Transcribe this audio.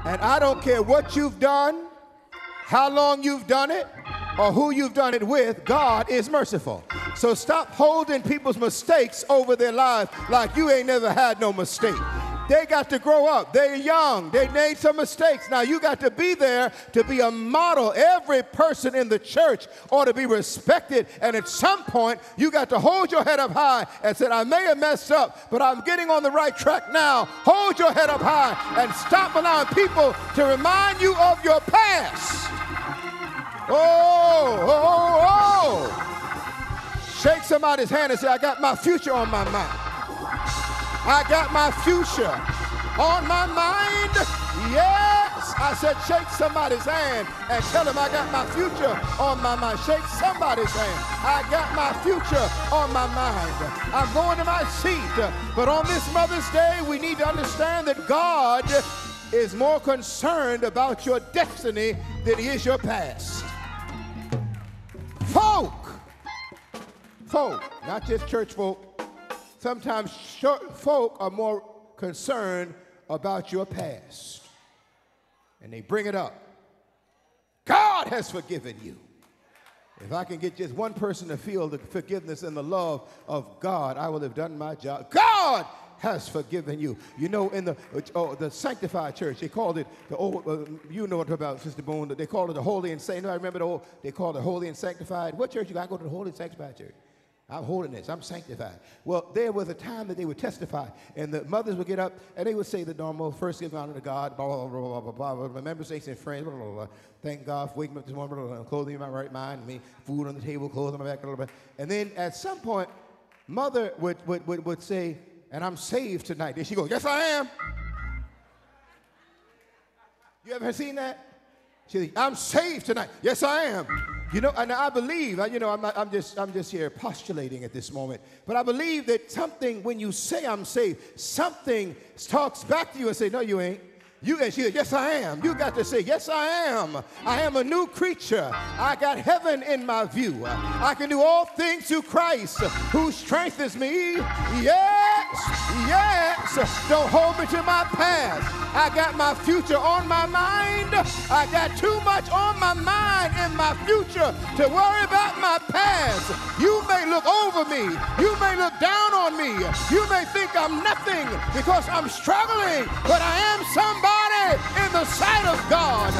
And I don't care what you've done, how long you've done it, or who you've done it with, God is merciful. So stop holding people's mistakes over their lives like you ain't never had no mistake. They got to grow up. They're young. They made some mistakes. Now you got to be there to be a model. Every person in the church ought to be respected. And at some point, you got to hold your head up high and say, I may have messed up, but I'm getting on the right track now. Hold your head up high and stop allowing people to remind you of your past. Shake somebody's hand and say, I got my future on my mind. I got my future on my mind. Yes. I said, shake somebody's hand and tell them I got my future on my mind. Shake somebody's hand. I got my future on my mind. I'm going to my seat. But on this Mother's Day, we need to understand that God is more concerned about your destiny than he is your past. Folk, not just church folk. Sometimes folk are more concerned about your past. And they bring it up. God has forgiven you. If I can get just one person to feel the forgiveness and the love of God, I will have done my job. God has forgiven you. You know, in the sanctified church, they called it the old, you know what about, Sister Boone, they called it the holy and sanctified. I remember they called it holy and sanctified. What church you got to go to the holy and sanctified church? I'm holiness, I'm sanctified. Well, there was a time that they would testify, and the mothers would get up, and they would say the normal, first give honor to God, blah, blah, blah, blah, blah, blah, remember, sakes and friends, blah, blah, blah, thank God for waking me up this morning, blah, blah, blah, clothing in my right mind, me, food on the table, clothes on my back, blah, blah, blah. And then at some point, mother would say, and I'm saved tonight. Then she goes, yes, I am. You ever seen that? She says, I'm saved tonight. Yes, I am. You know, and I believe, you know, I'm just here postulating at this moment, but I believe that something, when you say I'm saved, something talks back to you and say, no, you ain't. You and she said, yes, I am. You got to say, yes, I am. I am a new creature. I got heaven in my view. I can do all things through Christ who strengthens me. Yes, yes. Don't hold me to my past. I got my future on my mind. I got too much on my mind in my future to worry about my past. You may look over me. You may look down on me. You may think I'm nothing because I'm struggling, but I am somebody in the sight of God.